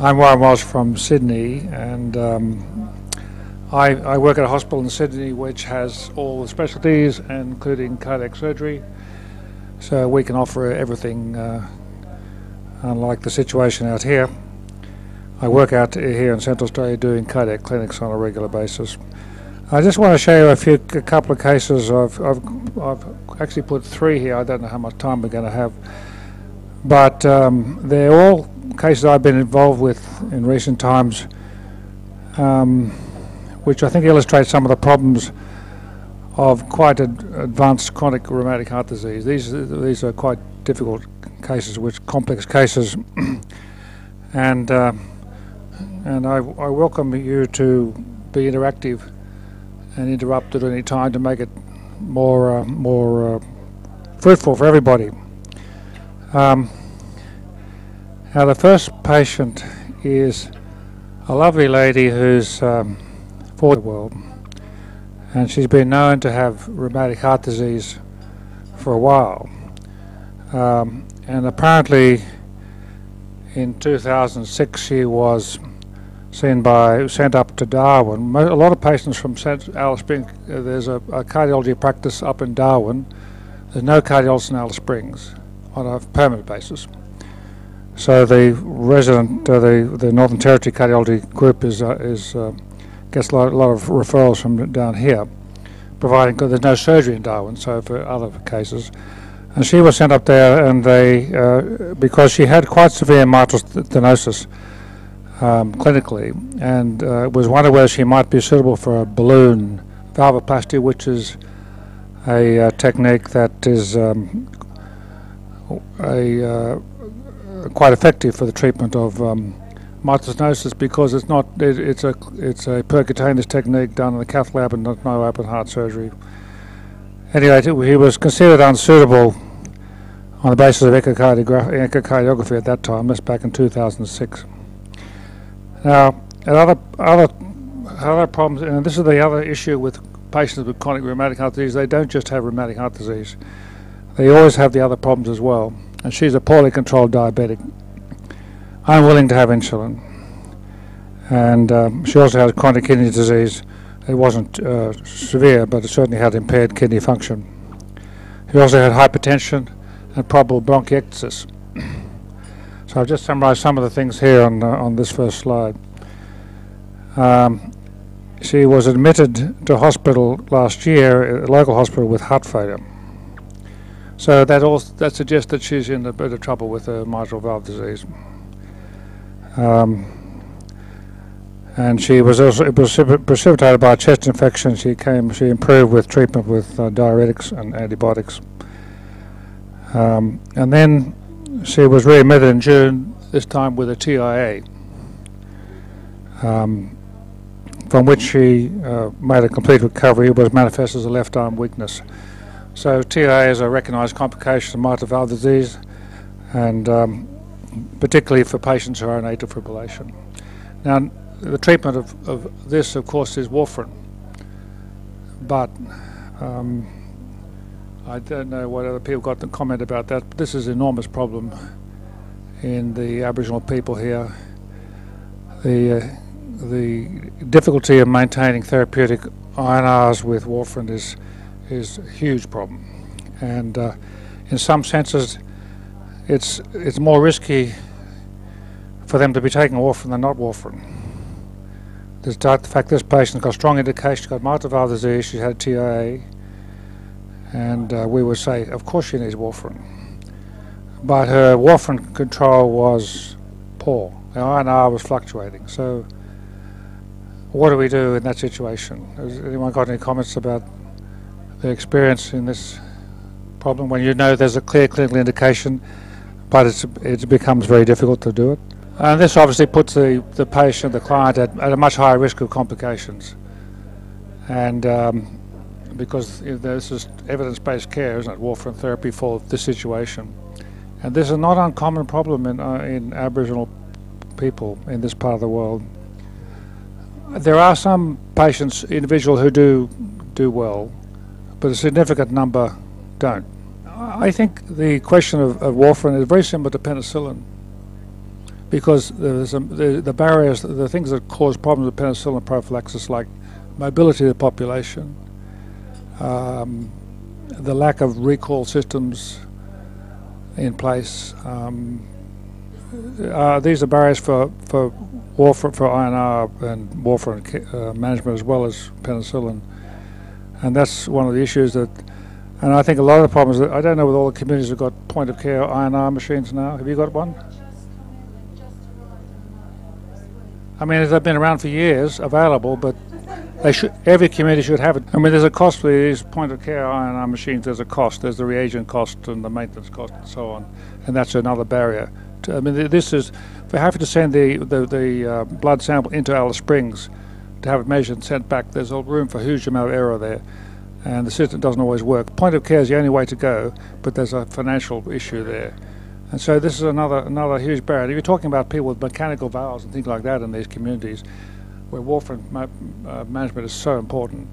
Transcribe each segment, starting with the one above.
I'm Warren Walsh from Sydney, and I work at a hospital in Sydney which has all the specialties, including cardiac surgery, so we can offer everything, unlike the situation out here. I work out here in Central Australia doing cardiac clinics on a regular basis. I just want to show you a couple of cases. I've actually put 3 here. I don't know how much time we're going to have, but they're all cases I've been involved with in recent times, which I think illustrates some of the problems of quite advanced chronic rheumatic heart disease. These are quite difficult cases, complex cases, and I welcome you to be interactive and interrupt at any time to make it more fruitful for everybody. Now, the first patient is a lovely lady who's 40 in the world, and she's been known to have rheumatic heart disease for a while. And apparently in 2006 she was sent up to Darwin. A lot of patients from Alice Springs, there's a cardiology practice up in Darwin. There's no cardiologist in Alice Springs on a permanent basis. So the the Northern Territory Cardiology Group gets a lot of referrals from down here, providing there's no surgery in Darwin, so for other cases. And she was sent up there, and because she had quite severe mitral stenosis clinically, and was wondering whether she might be suitable for a balloon valvoplasty, which is a technique that is quite effective for the treatment of mitral stenosis, because it's a percutaneous technique done in the cath lab and not no open heart surgery. Anyway, he was considered unsuitable on the basis of echocardiography at that time. That's back in 2006. Now, other problems, and this is the other issue with patients with chronic rheumatic heart disease. They don't just have rheumatic heart disease; they always have the other problems as well. And she's a poorly controlled diabetic, unwilling to have insulin, and she also had chronic kidney disease. It wasn't severe, but it certainly had impaired kidney function. She also had hypertension and probable bronchiectasis. So I've just summarized some of the things here on this first slide. She was admitted to hospital last year, a local hospital, with heart failure. So that suggests that she's in a bit of trouble with mitral valve disease. And she was also, it was precipitated by a chest infection. She improved with treatment with diuretics and antibiotics. And then she was readmitted in June, this time with a TIA, from which she made a complete recovery. It was manifest as a left arm weakness. So TIA is a recognised complication of mitral valve disease, and particularly for patients who are in atrial fibrillation. Now, the treatment of this, of course, is warfarin, but I don't know what other people got to comment about that, but this is an enormous problem in the Aboriginal people here. The difficulty of maintaining therapeutic INRs with warfarin is a huge problem, and in some senses it's more risky for them to be taking warfarin than not warfarin. Despite the fact this patient's got strong indication, she's got mitral valve disease, she's had TIA, and we would say, of course she needs warfarin. But her warfarin control was poor. The INR was fluctuating. So what do we do in that situation? Has anyone got any comments about the experience in this problem when you know there's a clear clinical indication, but it becomes very difficult to do it? And this obviously puts the patient, the client, at a much higher risk of complications. And because this is evidence-based care, isn't it? Warfarin therapy for this situation. And this is a not uncommon problem in Aboriginal people in this part of the world. There are some patients, individuals who do well, but a significant number don't. I think the question of warfarin is very similar to penicillin, because the barriers, the things that cause problems with penicillin prophylaxis, like mobility of the population, the lack of recall systems in place. These are barriers for warfarin, for INR and warfarin management, as well as penicillin, and that's one of the issues that. And I think a lot of the problems that I don't know whether all the communities have got point of care INR machines now. Have you got one? I mean, they've been around for years, available, but they should. Every community should have it. I mean, there's a cost for these point of care INR machines. There's a cost. There's the reagent cost and the maintenance cost and so on, and that's another barrier. I mean, this is for having to send the blood sample into Alice Springs to have it measured and sent back. There's a room for a huge amount of error there, and the system doesn't always work. Point of care is the only way to go, but there's a financial issue there. And so this is another huge barrier. If you're talking about people with mechanical valves and things like that in these communities, where warfarin management is so important,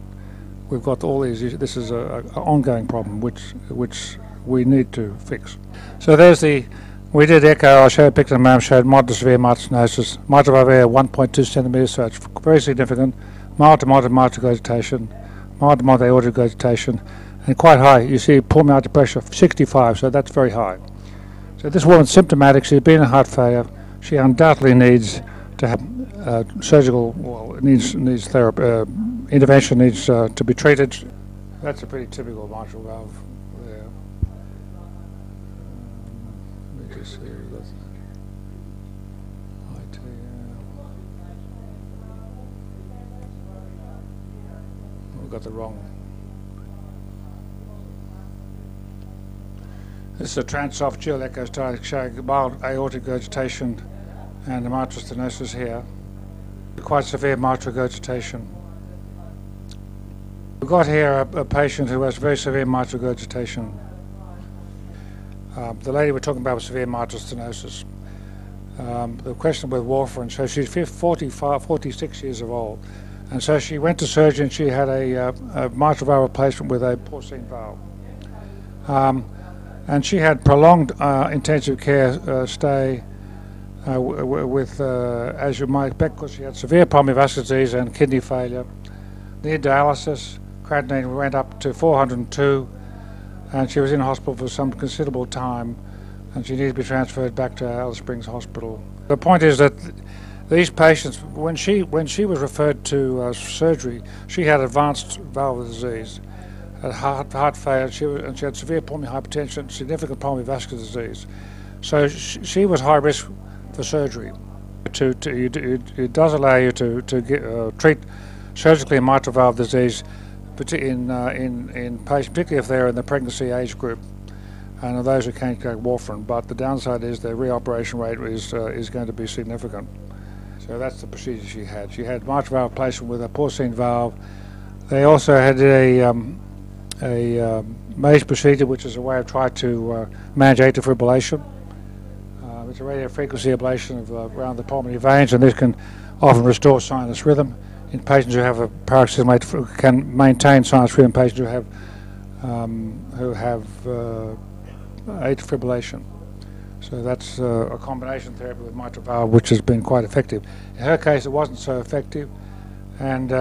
we've got all these issues. This is an ongoing problem which we need to fix. So there's we did echo. I showed a picture of the showed moderate to severe mitral stenosis, mitral valve area 1.2 centimeters, so it's very significant. Mild to moderate mitral regurgitation, mild to moderate aortic regurgitation, and quite high. You see pulmonary artery pressure 65, so that's very high. So this woman's symptomatic. She's been in heart failure. She undoubtedly needs to have surgical. Well, needs therapy. Intervention needs to be treated. That's a pretty typical mitral valve there. Let me just see. We've got the wrong. This is a transesophageal echostatic showing mild aortic regurgitation and the mitral stenosis here. Quite severe mitral regurgitation. We've got here a patient who has very severe mitral regurgitation. The lady we're talking about was severe mitral stenosis. The question with warfarin, so she's 46 years of old, and so she went to surgery and she had a mitral valve replacement with a porcine valve. And she had prolonged intensive care stay with, as you might expect, because she had severe pulmonary vascular disease and kidney failure. Needed dialysis. Creatinine went up to 402, and she was in hospital for some considerable time, and she needed to be transferred back to Alice Springs Hospital. The point is that these patients, when she was referred to surgery, she had advanced valvular disease. Heart failure, and she had severe pulmonary hypertension, significant pulmonary vascular disease. So she was high risk for surgery. It does allow you to treat surgically mitral valve disease, in patients, particularly if they're in the pregnancy age group, and those who can't take warfarin. But the downside is the reoperation rate is going to be significant. So that's the procedure she had. She had mitral valve replacement with a porcine valve. They also had a MAGE procedure, which is a way of trying to manage atrial fibrillation. It's a radiofrequency ablation of around the pulmonary veins, and this can often restore sinus rhythm in patients who have a paroxysmal can maintain sinus rhythm. Patients who have who have atrial fibrillation. So that's a combination therapy with mitral valve, which has been quite effective. In her case, it wasn't so effective, and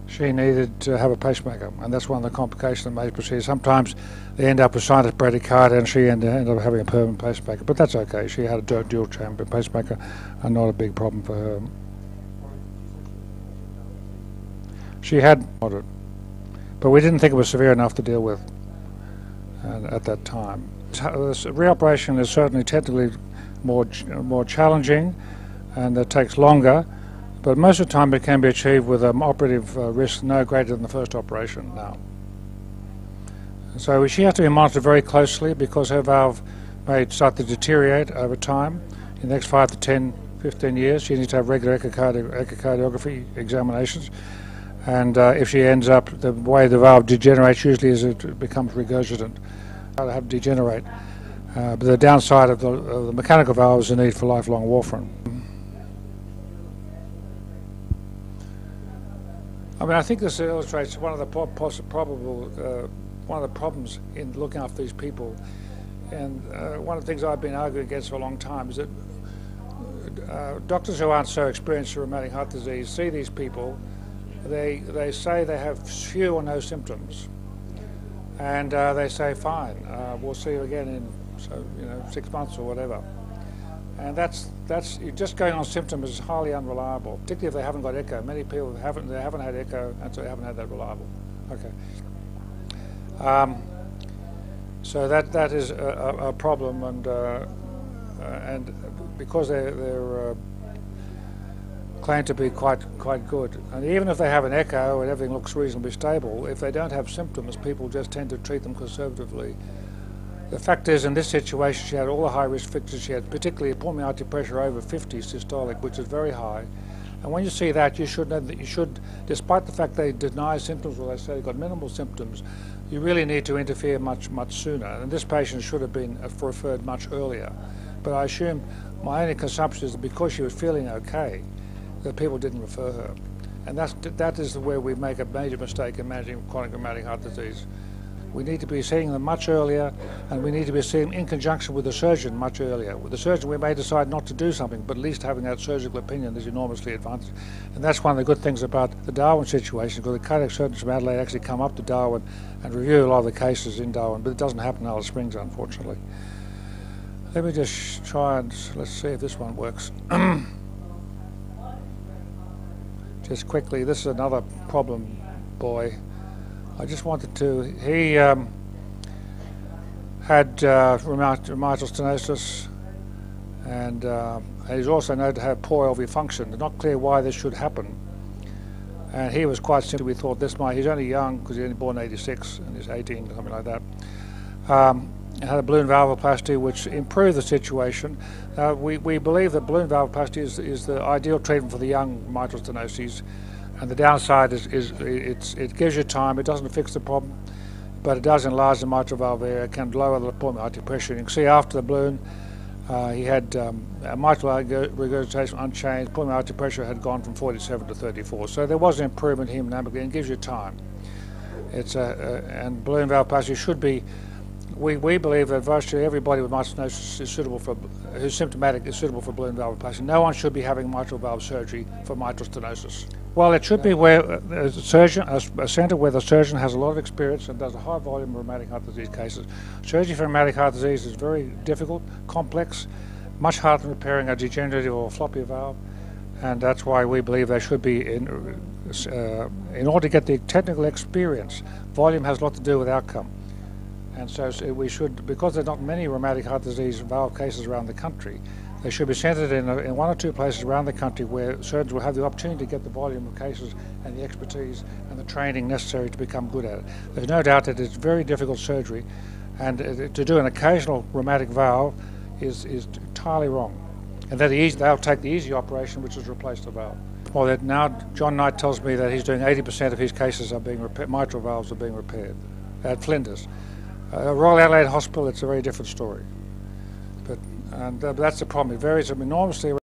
she needed to have a pacemaker, and that's one of the complications of major procedures. Sometimes they end up with sinus bradycardia, and she ended up having a permanent pacemaker, but that's okay. She had a dual chamber pacemaker, and not a big problem for her. She had moderate, but we didn't think it was severe enough to deal with at that time. This reoperation is certainly technically more challenging, and it takes longer, but most of the time it can be achieved with an operative risk no greater than the first operation now. So she has to be monitored very closely because her valve may start to deteriorate over time. In the next 5 to 10, 15 years, she needs to have regular echocardiography examinations. And if she ends up, the way the valve degenerates usually is it becomes regurgitant. To have degenerate. But the downside of the mechanical valve is the need for lifelong warfarin. I mean, I think this illustrates one of the one of the problems in looking after these people. And one of the things I've been arguing against for a long time is that doctors who aren't so experienced in rheumatic heart disease see these people. They say they have few or no symptoms. And they say, fine, we'll see you again in 6 months or whatever. And that's just going on symptoms is highly unreliable, particularly if they haven't got echo. Many people haven't had echo, and so they haven't had that reliable. Okay. So that is a problem, and because they're claim to be quite good. And even if they have an echo and everything looks reasonably stable, if they don't have symptoms, people just tend to treat them conservatively. The fact is, in this situation, she had all the high-risk features. She had particularly pulmonary artery pressure over 50 systolic, which is very high. And when you see that, you should know that despite the fact they deny symptoms or they say they've got minimal symptoms, you really need to interfere much sooner. And this patient should have been referred much earlier. But I assume my only consumption is that because she was feeling okay, that people didn't refer her. And that is where we make a major mistake in managing chronic rheumatic heart disease. We need to be seeing them much earlier, and we need to be seeing them in conjunction with the surgeon much earlier. With the surgeon, we may decide not to do something, but at least having that surgical opinion is enormously advantageous. And that's one of the good things about the Darwin situation, because the cardiac surgeons from Adelaide actually come up to Darwin and review a lot of the cases in Darwin, but it doesn't happen in Alice Springs, unfortunately. Let me just try and, let's see if this one works. Just quickly, this is another problem boy. I just wanted to, he had rheumatoid stenosis, and he's also known to have poor LV function. It's not clear why this should happen. And he was quite simple. We thought this might, he's only young because he's only born in 86 and he's 18, something like that. Had a balloon valvoplasty which improved the situation. We believe that balloon valvoplasty is the ideal treatment for the young mitral stenoses, and the downside is it gives you time. It doesn't fix the problem, but it does enlarge the mitral valve area. It can lower the pulmonary artery pressure. You can see after the balloon he had mitral regurgitation unchanged. Pulmonary artery pressure had gone from 47 to 34. So there was an improvement hemodynamically, and it gives you time. And balloon valvoplasty should be. We believe that virtually everybody with mitral stenosis is suitable for, who's symptomatic, is suitable for balloon valvoplasty. No one should be having mitral valve surgery for mitral stenosis. Well, it should be where a centre where the surgeon has a lot of experience and does a high volume of rheumatic heart disease cases. Surgery for rheumatic heart disease is very difficult, complex, much harder than repairing a degenerative or floppy valve, and that's why we believe they should be in order to get the technical experience. Volume has a lot to do with outcome. And so we should, because there are not many rheumatic heart disease valve cases around the country, they should be centred in one or two places around the country where surgeons will have the opportunity to get the volume of cases and the expertise and the training necessary to become good at it. There's no doubt that it's very difficult surgery, and to do an occasional rheumatic valve is entirely wrong. And that they'll take the easy operation, which is replace the valve. Well, that now John Knight tells me that he's doing 80% of his cases are being repaired, mitral valves are being repaired at Flinders. Royal Adelaide Hospital, it's a very different story. But that's the problem. It varies enormously.